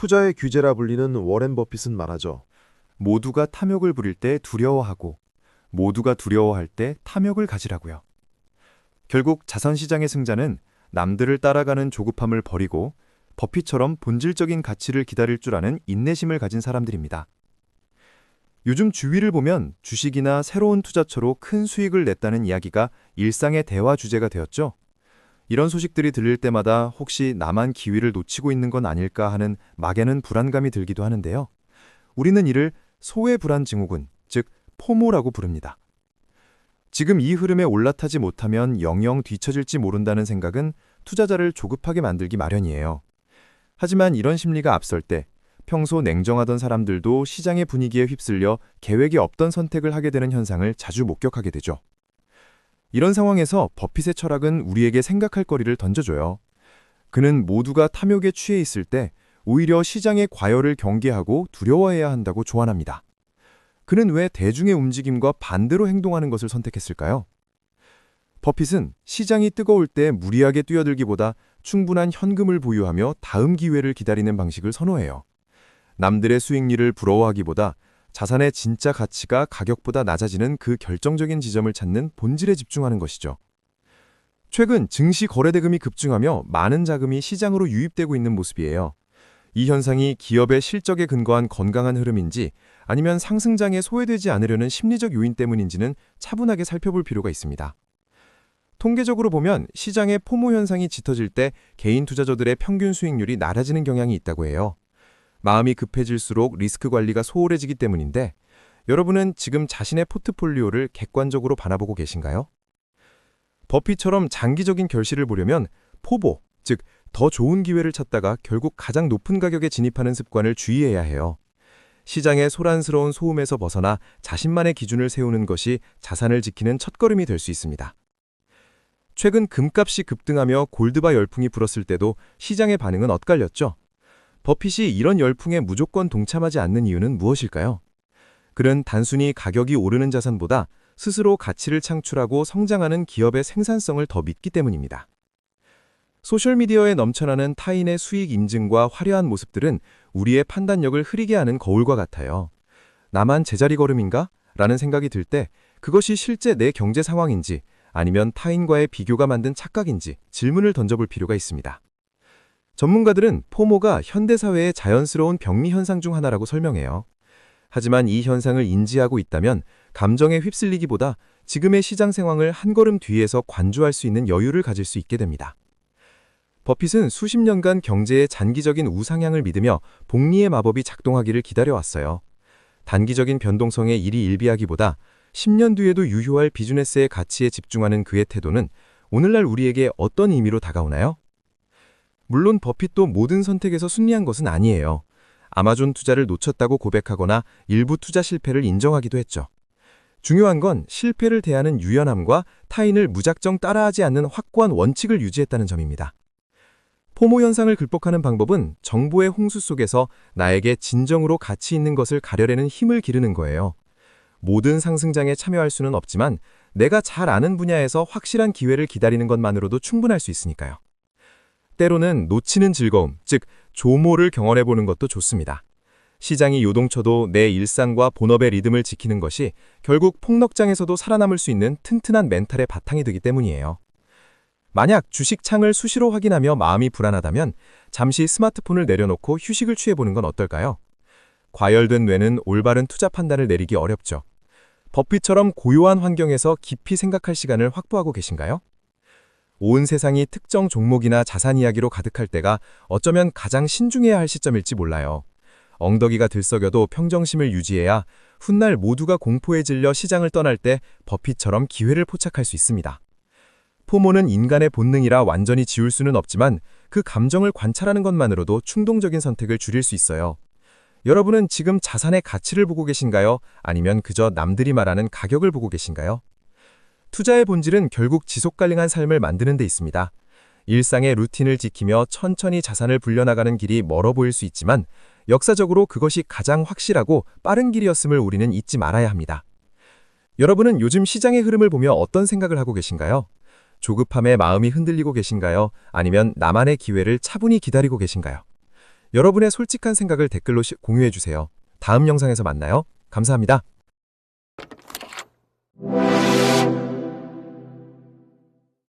투자의 규제라 불리는 워렌 버핏은 말하죠. 모두가 탐욕을 부릴 때 두려워하고 모두가 두려워할 때 탐욕을 가지라고요. 결국 자산시장의 승자는 남들을 따라가는 조급함을 버리고 버핏처럼 본질적인 가치를 기다릴 줄 아는 인내심을 가진 사람들입니다. 요즘 주위를 보면 주식이나 새로운 투자처로 큰 수익을 냈다는 이야기가 일상의 대화 주제가 되었죠. 이런 소식들이 들릴 때마다 혹시 나만 기회를 놓치고 있는 건 아닐까 하는 막연한 불안감이 들기도 하는데요. 우리는 이를 소외 불안 증후군, 즉 포모라고 부릅니다. 지금 이 흐름에 올라타지 못하면 영영 뒤처질지 모른다는 생각은 투자자를 조급하게 만들기 마련이에요. 하지만 이런 심리가 앞설 때 평소 냉정하던 사람들도 시장의 분위기에 휩쓸려 계획이 없던 선택을 하게 되는 현상을 자주 목격하게 되죠. 이런 상황에서 버핏의 철학은 우리에게 생각할 거리를 던져줘요. 그는 모두가 탐욕에 취해 있을 때 오히려 시장의 과열을 경계하고 두려워해야 한다고 조언합니다. 그는 왜 대중의 움직임과 반대로 행동하는 것을 선택했을까요? 버핏은 시장이 뜨거울 때 무리하게 뛰어들기보다 충분한 현금을 보유하며 다음 기회를 기다리는 방식을 선호해요. 남들의 수익률을 부러워하기보다 자산의 진짜 가치가 가격보다 낮아지는 그 결정적인 지점을 찾는 본질에 집중하는 것이죠. 최근 증시 거래대금이 급증하며 많은 자금이 시장으로 유입되고 있는 모습이에요. 이 현상이 기업의 실적에 근거한 건강한 흐름인지 아니면 상승장에 소외되지 않으려는 심리적 요인 때문인지는 차분하게 살펴볼 필요가 있습니다. 통계적으로 보면 시장의 포모 현상이 짙어질 때 개인 투자자들의 평균 수익률이 낮아지는 경향이 있다고 해요. 마음이 급해질수록 리스크 관리가 소홀해지기 때문인데 여러분은 지금 자신의 포트폴리오를 객관적으로 바라보고 계신가요? 버핏처럼 장기적인 결실을 보려면 포보, 즉 더 좋은 기회를 찾다가 결국 가장 높은 가격에 진입하는 습관을 주의해야 해요. 시장의 소란스러운 소음에서 벗어나 자신만의 기준을 세우는 것이 자산을 지키는 첫걸음이 될 수 있습니다. 최근 금값이 급등하며 골드바 열풍이 불었을 때도 시장의 반응은 엇갈렸죠. 버핏이 이런 열풍에 무조건 동참하지 않는 이유는 무엇일까요? 그는 단순히 가격이 오르는 자산보다 스스로 가치를 창출하고 성장하는 기업의 생산성을 더 믿기 때문입니다. 소셜미디어에 넘쳐나는 타인의 수익 인증과 화려한 모습들은 우리의 판단력을 흐리게 하는 거울과 같아요. 나만 제자리 걸음인가? 라는 생각이 들 때 그것이 실제 내 경제 상황인지 아니면 타인과의 비교가 만든 착각인지 질문을 던져볼 필요가 있습니다. 전문가들은 포모가 현대사회의 자연스러운 병리 현상 중 하나라고 설명해요. 하지만 이 현상을 인지하고 있다면 감정에 휩쓸리기보다 지금의 시장 상황을 한 걸음 뒤에서 관조할 수 있는 여유를 가질 수 있게 됩니다. 버핏은 수십 년간 경제의 장기적인 우상향을 믿으며 복리의 마법이 작동하기를 기다려왔어요. 단기적인 변동성에 일이 일비하기보다 10년 뒤에도 유효할 비즈니스의 가치에 집중하는 그의 태도는 오늘날 우리에게 어떤 의미로 다가오나요? 물론 버핏도 모든 선택에서 승리한 것은 아니에요. 아마존 투자를 놓쳤다고 고백하거나 일부 투자 실패를 인정하기도 했죠. 중요한 건 실패를 대하는 유연함과 타인을 무작정 따라하지 않는 확고한 원칙을 유지했다는 점입니다. 포모 현상을 극복하는 방법은 정보의 홍수 속에서 나에게 진정으로 가치 있는 것을 가려내는 힘을 기르는 거예요. 모든 상승장에 참여할 수는 없지만 내가 잘 아는 분야에서 확실한 기회를 기다리는 것만으로도 충분할 수 있으니까요. 때로는 놓치는 즐거움, 즉 조모를 경험해보는 것도 좋습니다. 시장이 요동쳐도 내 일상과 본업의 리듬을 지키는 것이 결국 폭락장에서도 살아남을 수 있는 튼튼한 멘탈의 바탕이 되기 때문이에요. 만약 주식 창을 수시로 확인하며 마음이 불안하다면 잠시 스마트폰을 내려놓고 휴식을 취해보는 건 어떨까요? 과열된 뇌는 올바른 투자 판단을 내리기 어렵죠. 버핏처럼 고요한 환경에서 깊이 생각할 시간을 확보하고 계신가요? 온 세상이 특정 종목이나 자산 이야기로 가득할 때가 어쩌면 가장 신중해야 할 시점일지 몰라요. 엉덩이가 들썩여도 평정심을 유지해야 훗날 모두가 공포에 질려 시장을 떠날 때 버핏처럼 기회를 포착할 수 있습니다. 포모는 인간의 본능이라 완전히 지울 수는 없지만 그 감정을 관찰하는 것만으로도 충동적인 선택을 줄일 수 있어요. 여러분은 지금 자산의 가치를 보고 계신가요? 아니면 그저 남들이 말하는 가격을 보고 계신가요? 투자의 본질은 결국 지속 가능한 삶을 만드는 데 있습니다. 일상의 루틴을 지키며 천천히 자산을 불려나가는 길이 멀어 보일 수 있지만 역사적으로 그것이 가장 확실하고 빠른 길이었음을 우리는 잊지 말아야 합니다. 여러분은 요즘 시장의 흐름을 보며 어떤 생각을 하고 계신가요? 조급함에 마음이 흔들리고 계신가요? 아니면 나만의 기회를 차분히 기다리고 계신가요? 여러분의 솔직한 생각을 댓글로 공유해 주세요. 다음 영상에서 만나요. 감사합니다.